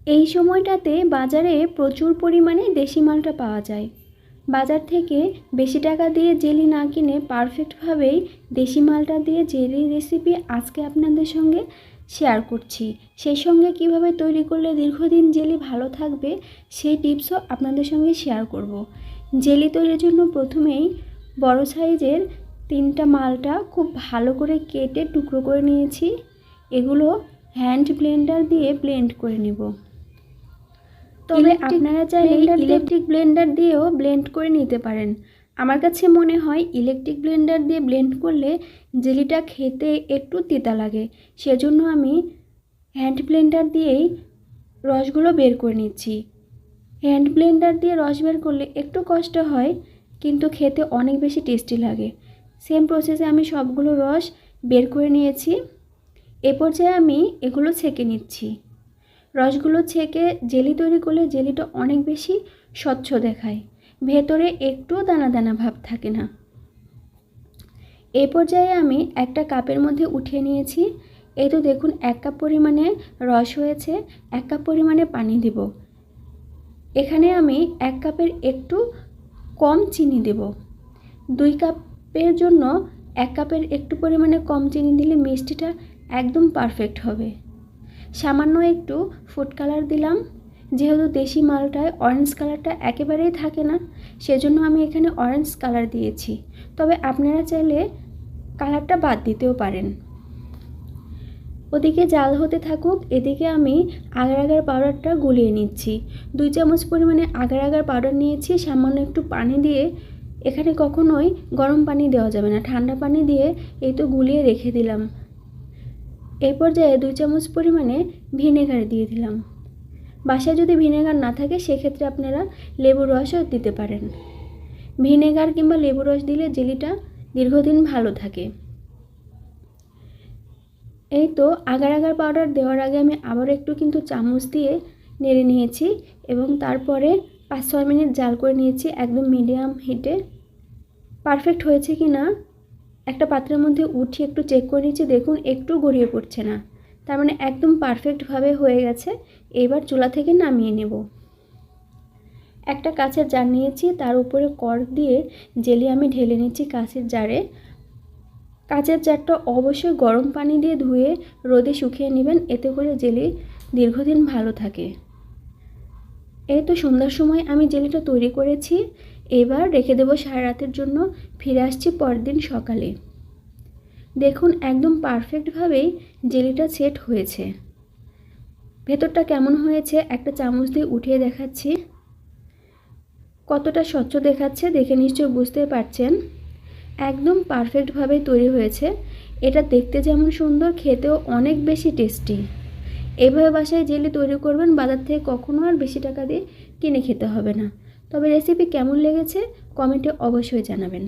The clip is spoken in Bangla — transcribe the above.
এই সময়টাতে বাজারে প্রচুর পরিমাণে দেশি মালটা পাওয়া যায়। বাজার থেকে বেশি টাকা দিয়ে জেলি না কিনে পারফেক্টভাবেই দেশি মালটা দিয়ে জেলি রেসিপি আজকে আপনাদের সঙ্গে শেয়ার করছি। সেই সঙ্গে কিভাবে তৈরি করলে দীর্ঘদিন জেলি ভালো থাকবে সেই টিপসও আপনাদের সঙ্গে শেয়ার করব। জেলি তৈরির জন্য প্রথমেই বড় সাইজের 3টা মালটা খুব ভালো করে কেটে টুকরো করে নিয়েছি। এগুলো হ্যান্ড ব্লেন্ডার দিয়ে ব্লেন্ড করে নেব। তবে আপনারা চাইলে ইলেকট্রিক ব্লেন্ডার দিয়েও ব্লেন্ড করে নিতে পারেন। আমার কাছে মনে হয় ইলেকট্রিক ব্লেন্ডার দিয়ে ব্লেন্ড করলে জেলিটা খেতে একটু তিতা লাগে, সেজন্য আমি হ্যান্ড ব্লেন্ডার দিয়েই রসগুলো বের করে নিচ্ছি। হ্যান্ড ব্লেন্ডার দিয়ে রস বের করলে একটু কষ্ট হয়, কিন্তু খেতে অনেক বেশি টেস্টি লাগে। সেম প্রসেসে আমি সবগুলো রস বের করে নিয়েছি। এ পর্যায়ে আমি এগুলো ছেঁকে নিচ্ছি। রসগুলো ছেঁকে জেলি তৈরি করলে জেলিটা অনেক বেশি স্বচ্ছ দেখায়, ভেতরে একটুও দানা দানা ভাব থাকে না। এই পর্যায়ে আমি একটা কাপের মধ্যে উঠিয়ে নিয়েছি। এই তো দেখুন 1 কাপ পরিমাণে রস হয়েছে, 1 কাপ পরিমাণে পানি দেব। এখানে আমি 1 কাপের একটু কম চিনি দেব। 2 কাপের জন্য 1 কাপের একটু পরিমাণে কম চিনি দিলে মিষ্টিটা একদম পারফেক্ট হবে। সামান্য একটু ফুড কালার দিলাম। যেহেতু দেশি মালটায় অরেঞ্জ কালারটা একেবারেই থাকে না, সেজন্য আমি এখানে অরেঞ্জ কালার দিয়েছি। তবে আপনারা চাইলে কালারটা বাদ দিতেও পারেন। ওদিকে জাল হতে থাকুক, এদিকে আমি আগার আগার পাউডারটা গুলিয়ে নিচ্ছি। 2 চামচ পরিমাণে আগার আগার পাউডার নিয়েছি। সামান্য একটু পানি দিয়ে, এখানে কখনোই গরম পানি দেওয়া যাবে না, ঠান্ডা পানি দিয়ে এই তো গুলিয়ে রেখে দিলাম। এই পর্যায়ে 2 চামচ পরিমাণে ভিনেগার দিয়ে দিলাম। বাসায় যদি ভিনেগার না থাকে সেক্ষেত্রে আপনারা লেবুর রসও দিতে পারেন। ভিনেগার কিংবা লেবুর রস দিলে জেলিটা দীর্ঘদিন ভালো থাকে। এই তো আগার আগার পাউডার দেওয়ার আগে আমি আবার একটু কিন্তু চামচ দিয়ে নেড়ে নিয়েছি এবং তারপরে 5-6 মিনিট জাল করে নিয়েছি একদম মিডিয়াম হিটে। পারফেক্ট হয়েছে কি না একটা পাত্রের মধ্যে উঠিয়ে একটু চেক করে নিচ্ছি। দেখুন একটু গড়িয়ে পড়ছে না, তার মানে একদম পারফেক্টভাবে হয়ে গেছে। এবার চুলা থেকে নামিয়ে নেব। একটা কাঁচের জার নিয়েছি, তার উপরে কর্ক দিয়ে জেলি আমি ঢেলে নিচ্ছি কাঁচের জারে। কাঁচের জারটা অবশ্যই গরম পানি দিয়ে ধুয়ে রোদে শুকিয়ে নেবেন, এতে করে জেলি দীর্ঘদিন ভালো থাকে। এই তো সন্ধ্যার সময় আমি জেলিটা তৈরি করেছি। এবার রেখে দেবো সারা রাতের জন্য। ফিরে আসছি পরদিন সকালে। দেখুন একদম পারফেক্টভাবেই জেলিটা সেট হয়েছে। ভেতরটা কেমন হয়েছে একটা চামচ দিয়ে উঠিয়ে দেখাচ্ছি। কতটা স্বচ্ছ দেখাচ্ছে দেখে নিশ্চয়ই বুঝতে পারছেন। একদম পারফেক্টভাবে তৈরি হয়েছে। এটা দেখতে যেমন সুন্দর, খেতেও অনেক বেশি টেস্টি। এইভাবে বাসায় জেলি তৈরি করবেন, বাজার থেকে কখনো আর বেশি টাকা দিয়ে কিনে খেতে হবে না। তবে রেসিপি কেমন লেগেছে কমেন্টে অবশ্যই জানাবেন।